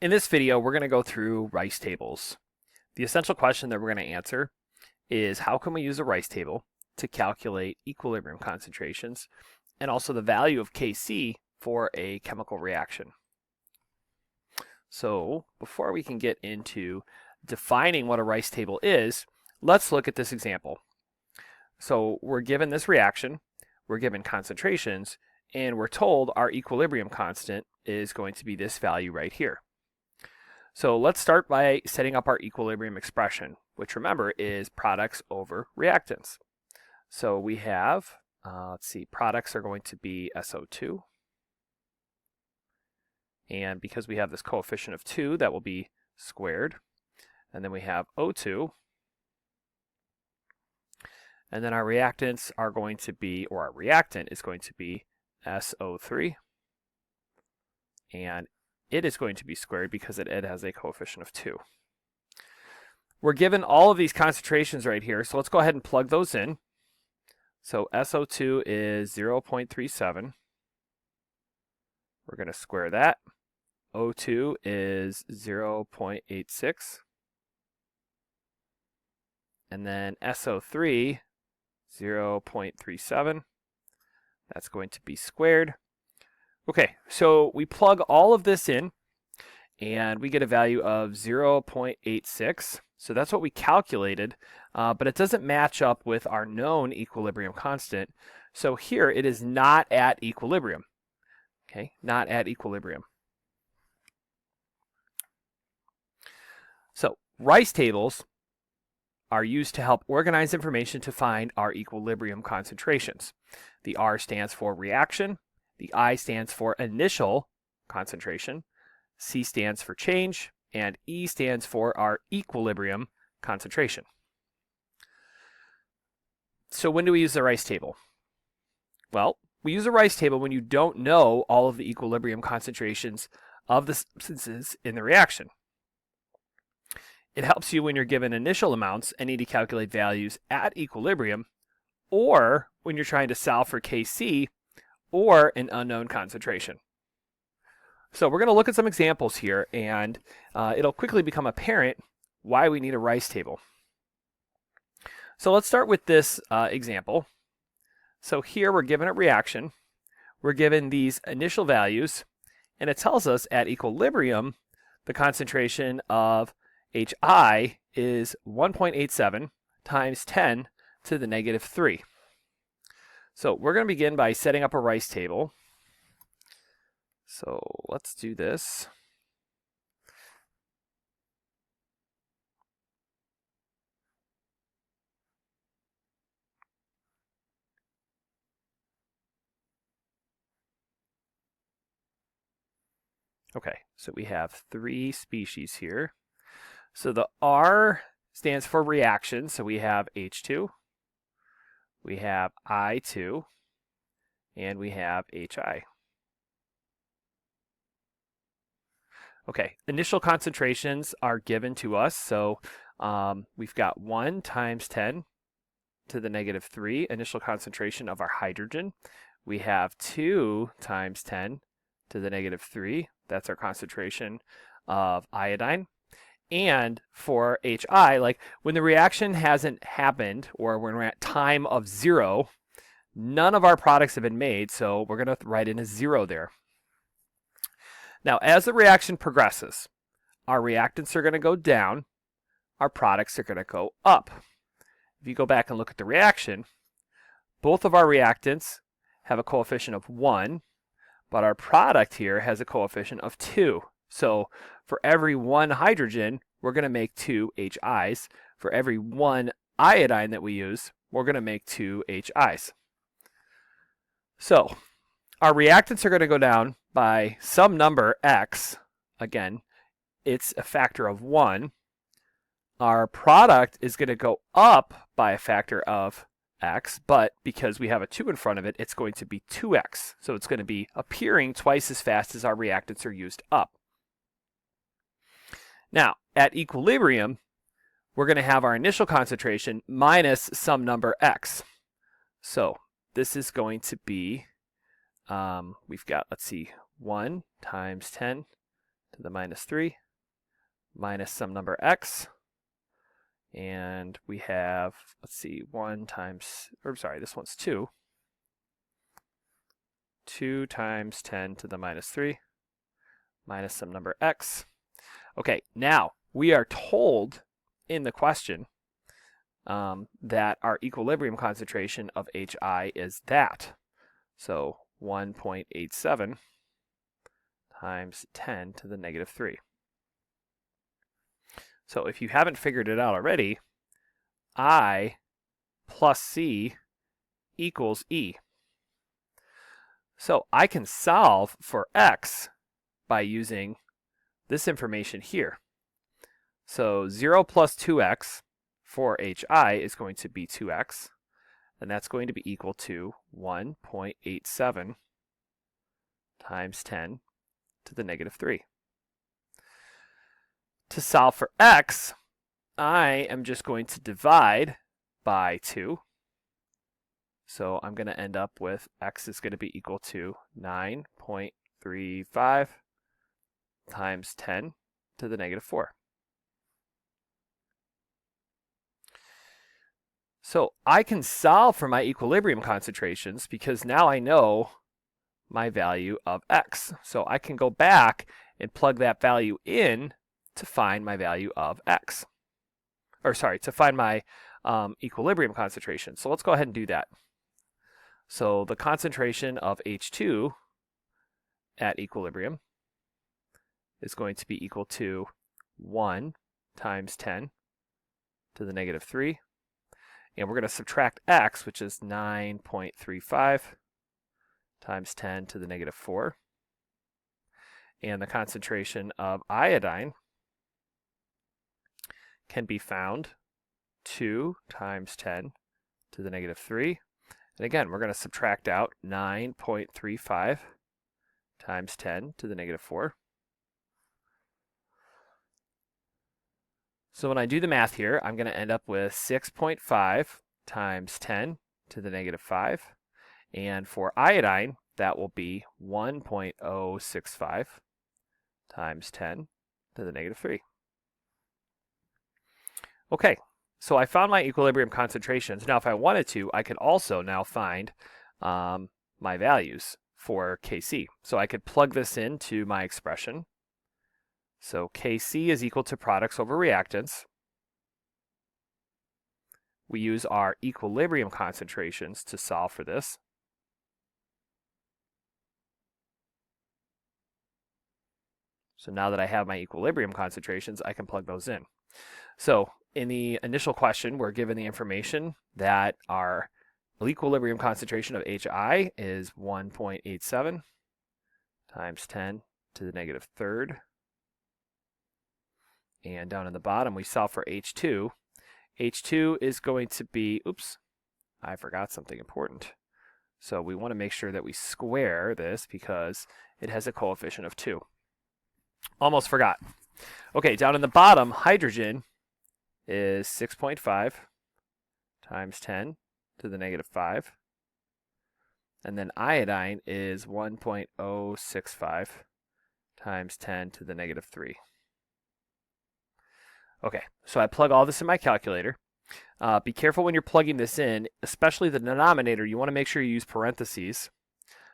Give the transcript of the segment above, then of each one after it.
In this video, we're going to go through rice tables. The essential question that we're going to answer is how can we use a rice table to calculate equilibrium concentrations and also the value of Kc for a chemical reaction. So before we can get into defining what a rice table is, let's look at this example. So we're given this reaction, we're given concentrations, and we're told our equilibrium constant is going to be this value right here. So let's start by setting up our equilibrium expression, which remember is products over reactants. So we have, products are going to be SO2. And because we have this coefficient of 2, that will be squared. And then we have O2. And then our reactants are going to be, or our reactant is going to be SO3. And it is going to be squared because it has a coefficient of 2. We're given all of these concentrations right here, so let's go ahead and plug those in. So SO2 is 0.37. We're going to square that. O2 is 0.86. And then SO3, 0.37. That's going to be squared. Okay, so we plug all of this in, and we get a value of 0.86. So that's what we calculated, but it doesn't match up with our known equilibrium constant. So here it is not at equilibrium. Okay, not at equilibrium. So rice tables are used to help organize information to find our equilibrium concentrations. The R stands for reaction, the I stands for initial concentration, C stands for change, and E stands for our equilibrium concentration. So when do we use the rice table? Well, we use a rice table when you don't know all of the equilibrium concentrations of the substances in the reaction. It helps you when you're given initial amounts and need to calculate values at equilibrium, or when you're trying to solve for Kc or an unknown concentration. So we're going to look at some examples here, and it'll quickly become apparent why we need a rice table. So let's start with this example. So here we're given a reaction. We're given these initial values, and it tells us at equilibrium the concentration of HI is 1.87 times 10 to the negative 3. So we're going to begin by setting up a rice table. So let's do this. Okay, so we have 3 species here. So the R stands for reaction, so we have H2, we have I2, and we have HI. Okay, initial concentrations are given to us, so we've got 1 times 10 to the negative 3 initial concentration of our hydrogen. We have 2 times 10 to the negative 3, that's our concentration of iodine. And for HI, like when the reaction hasn't happened or when we're at time of 0, none of our products have been made, so we're going to write in a 0 there. Now, as the reaction progresses, our reactants are going to go down, our products are going to go up. If you go back and look at the reaction, both of our reactants have a coefficient of 1, but our product here has a coefficient of 2. So for every 1 hydrogen, we're going to make 2 HIs. For every 1 iodine that we use, we're going to make 2 HIs. So our reactants are going to go down by some number x. Again, it's a factor of 1. Our product is going to go up by a factor of x, but because we have a 2 in front of it, it's going to be 2x. So it's going to be appearing twice as fast as our reactants are used up. Now, at equilibrium, we're going to have our initial concentration minus some number x. So this is going to be, we've got, let's see, 1 times 10 to the minus 3 minus some number x. And we have, let's see, 1 times, or sorry, this one's 2. 2 times 10 to the minus 3 minus some number x. Okay, now we are told in the question that our equilibrium concentration of HI is that. So 1.87 times 10 to the negative 3. So if you haven't figured it out already, I plus C equals E. So I can solve for x by using this information here. So 0 plus 2x for HI is going to be 2x, and that's going to be equal to 1.87 times 10 to the negative 3. To solve for x, I am just going to divide by 2. So I'm going to end up with x is going to be equal to 9.35 times 10 to the negative 4. So I can solve for my equilibrium concentrations because now I know my value of x. So I can go back and plug that value in to find my value of x. Or sorry, to find my equilibrium concentration. So let's go ahead and do that. So the concentration of H2 at equilibrium is going to be equal to 1 times 10 to the negative 3. And we're going to subtract x, which is 9.35 times 10 to the negative 4. And the concentration of iodine can be found 2 times 10 to the negative 3. And again, we're going to subtract out 9.35 times 10 to the negative 4. So when I do the math here, I'm going to end up with 6.5 times 10 to the negative 5. And for iodine, that will be 1.065 times 10 to the negative 3. Okay, so I found my equilibrium concentrations. Now, if I wanted to, I could also now find my values for Kc. So I could plug this into my expression. So Kc is equal to products over reactants. We use our equilibrium concentrations to solve for this. So now that I have my equilibrium concentrations, I can plug those in. So in the initial question, we're given the information that our equilibrium concentration of HI is 1.87 times 10 to the negative 3rd. And down in the bottom, we solve for H2. H2 is going to be, oops, I forgot something important. So we want to make sure that we square this because it has a coefficient of 2. Almost forgot. Okay, down in the bottom, hydrogen is 6.5 times 10 to the negative 5. And then iodine is 1.065 times 10 to the negative 3. Okay, so I plug all this in my calculator. Be careful when you're plugging this in, especially the denominator. You want to make sure you use parentheses.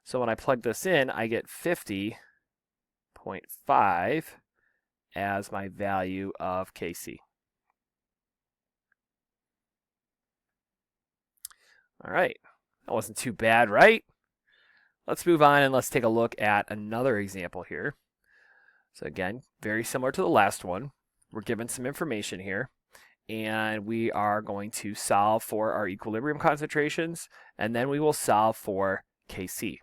So when I plug this in, I get 50.5 as my value of Kc. All right, that wasn't too bad, right? Let's move on and let's take a look at another example here. So again, very similar to the last one. We're given some information here, and we are going to solve for our equilibrium concentrations, and then we will solve for Kc.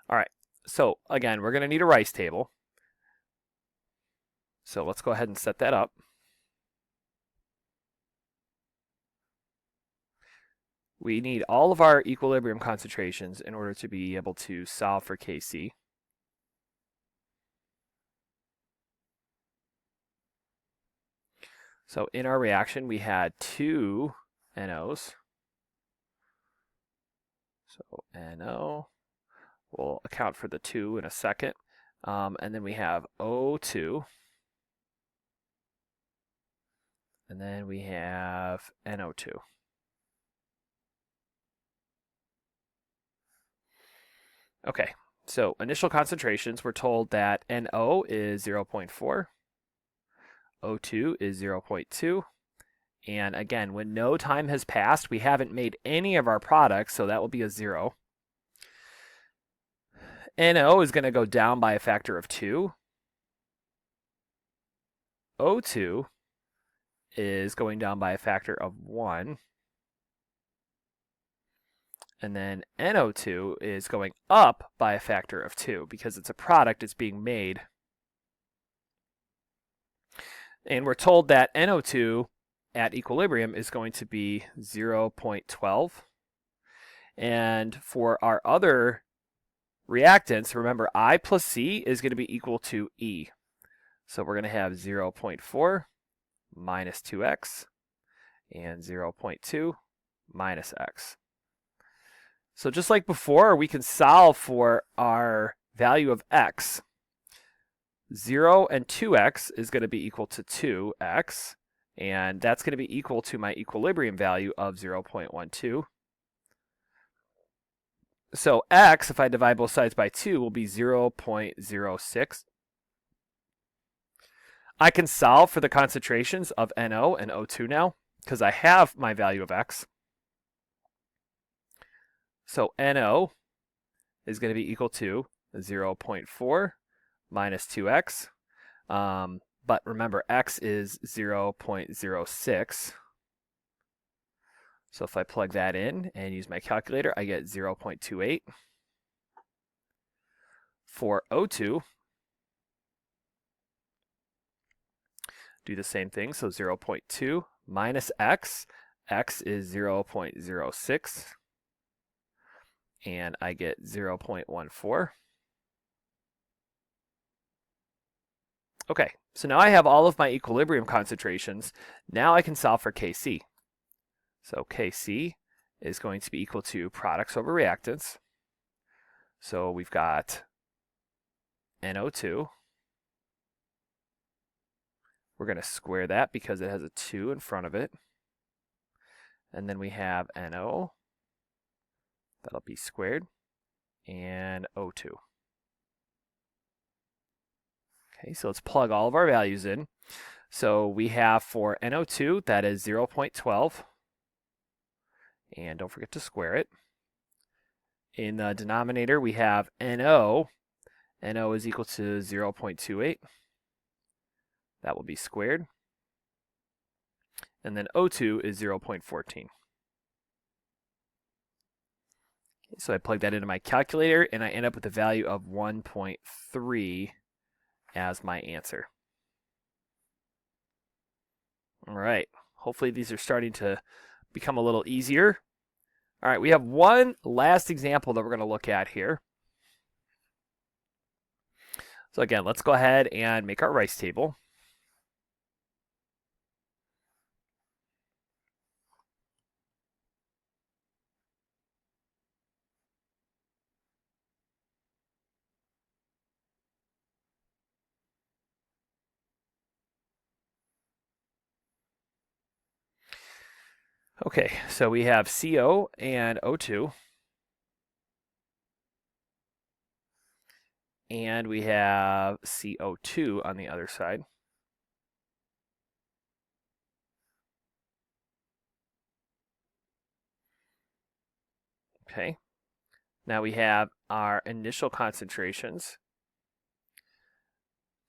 All right, so again, we're going to need a Rice table. So let's go ahead and set that up. We need all of our equilibrium concentrations in order to be able to solve for Kc. So in our reaction, we had 2 NOs. So NO, We'll account for the 2 in a second. And then we have O2. And then we have NO2. Okay, so initial concentrations, we're told that NO is 0.4, O2 is 0.2, and again, when no time has passed, we haven't made any of our products, so that will be a 0. NO is going to go down by a factor of 2. O2 is going down by a factor of 1. And then NO2 is going up by a factor of 2 because it's a product that's being made. And we're told that NO2 at equilibrium is going to be 0.12. And for our other reactants, remember I plus C is going to be equal to E. So we're going to have 0.4 minus 2x and 0.2 minus x. So just like before, we can solve for our value of x. 0 and 2x is going to be equal to 2x, and that's going to be equal to my equilibrium value of 0.12. So x, if I divide both sides by 2, will be 0.06. I can solve for the concentrations of NO and O2 now, because I have my value of x. So NO is going to be equal to 0.4 minus 2x. But remember, x is 0.06. So if I plug that in and use my calculator, I get 0.28. For O2, do the same thing. So 0.2 minus x. X is 0.06. And I get 0.14. Okay, so now I have all of my equilibrium concentrations. Now I can solve for Kc. So Kc is going to be equal to products over reactants. So we've got NO2. We're going to square that because it has a 2 in front of it. And then we have NO. That'll be squared. And O2. Okay, so let's plug all of our values in. So we have for NO2, that is 0.12. And don't forget to square it. In the denominator, we have NO. NO is equal to 0.28. That will be squared. And then O2 is 0.14. So I plug that into my calculator, and I end up with a value of 1.3 as my answer. All right. Hopefully these are starting to become a little easier. All right, we have one last example that we're going to look at here. So again, let's go ahead and make our rice table. Okay, so we have CO and O2. And we have CO2 on the other side. Okay, now we have our initial concentrations.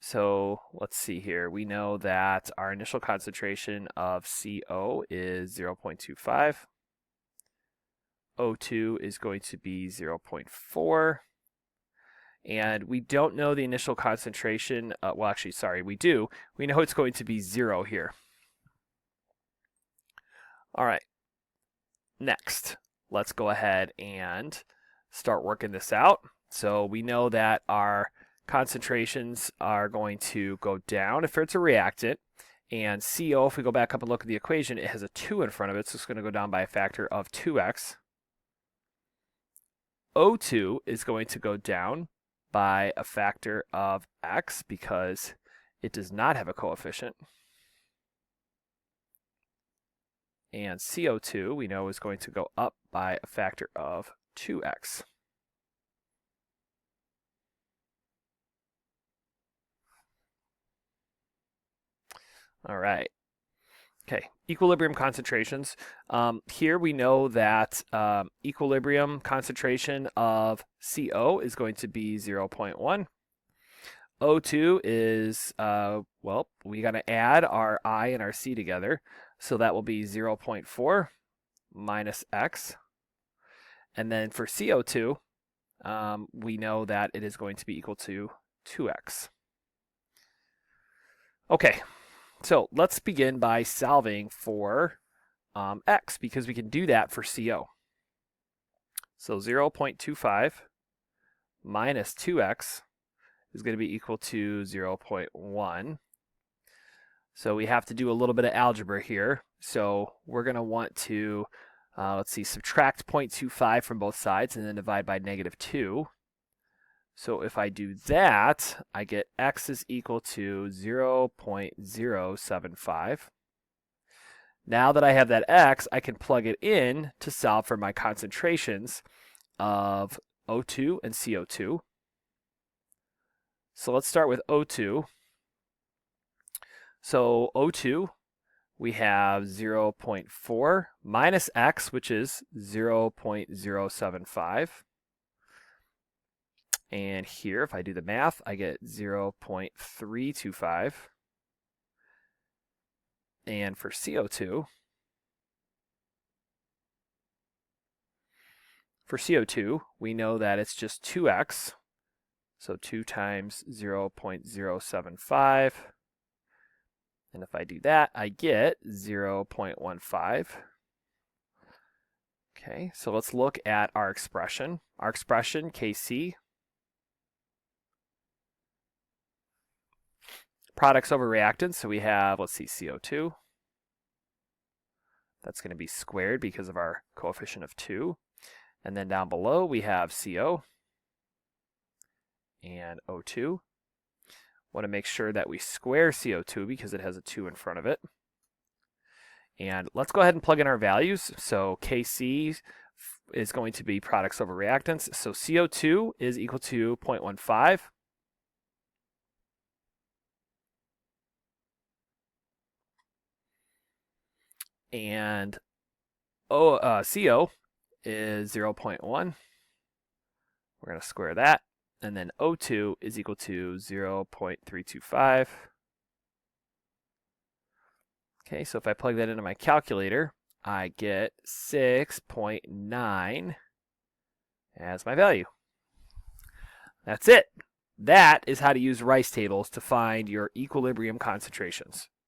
So let's see here. We know that our initial concentration of CO is 0.25. O2 is going to be 0.4. And we don't know the initial concentration. Well, actually, sorry, we do. We know it's going to be 0 here. All right. Next, let's go ahead and start working this out. So we know that our concentrations are going to go down if it's a reactant. And CO, if we go back up and look at the equation, it has a 2 in front of it, so it's going to go down by a factor of 2x. O2 is going to go down by a factor of x because it does not have a coefficient. And CO2, we know, is going to go up by a factor of 2x. All right. Okay, equilibrium concentrations. Here we know that equilibrium concentration of CO is going to be 0.1. O2 is, well, we got to add our I and our C together. So that will be 0.4 minus X. And then for CO2, we know that it is going to be equal to 2X. Okay, so let's begin by solving for X, because we can do that for CO. So 0.25 minus 2X is going to be equal to 0.1. So we have to do a little bit of algebra here. So we're going to want to, let's see, subtract 0.25 from both sides and then divide by -2. So if I do that, I get x is equal to 0.075. Now that I have that x, I can plug it in to solve for my concentrations of O2 and CO2. So let's start with O2. So O2, we have 0.4 minus x, which is 0.075. And here, if I do the math, I get 0.325. And for CO2, we know that it's just 2x. So 2 times 0.075. And if I do that, I get 0.15. Okay, so let's look at our expression. Our expression, Kc, products over reactants. So we have, let's see, CO2. That's going to be squared because of our coefficient of 2. And then down below, we have CO and O2. Want to make sure that we square CO2 because it has a 2 in front of it. And let's go ahead and plug in our values. So Kc is going to be products over reactants. So CO2 is equal to 0.15. And CO is 0.1. We're going to square that. And then O2 is equal to 0.325. Okay, so if I plug that into my calculator, I get 6.9 as my value. That's it. That is how to use Rice tables to find your equilibrium concentrations.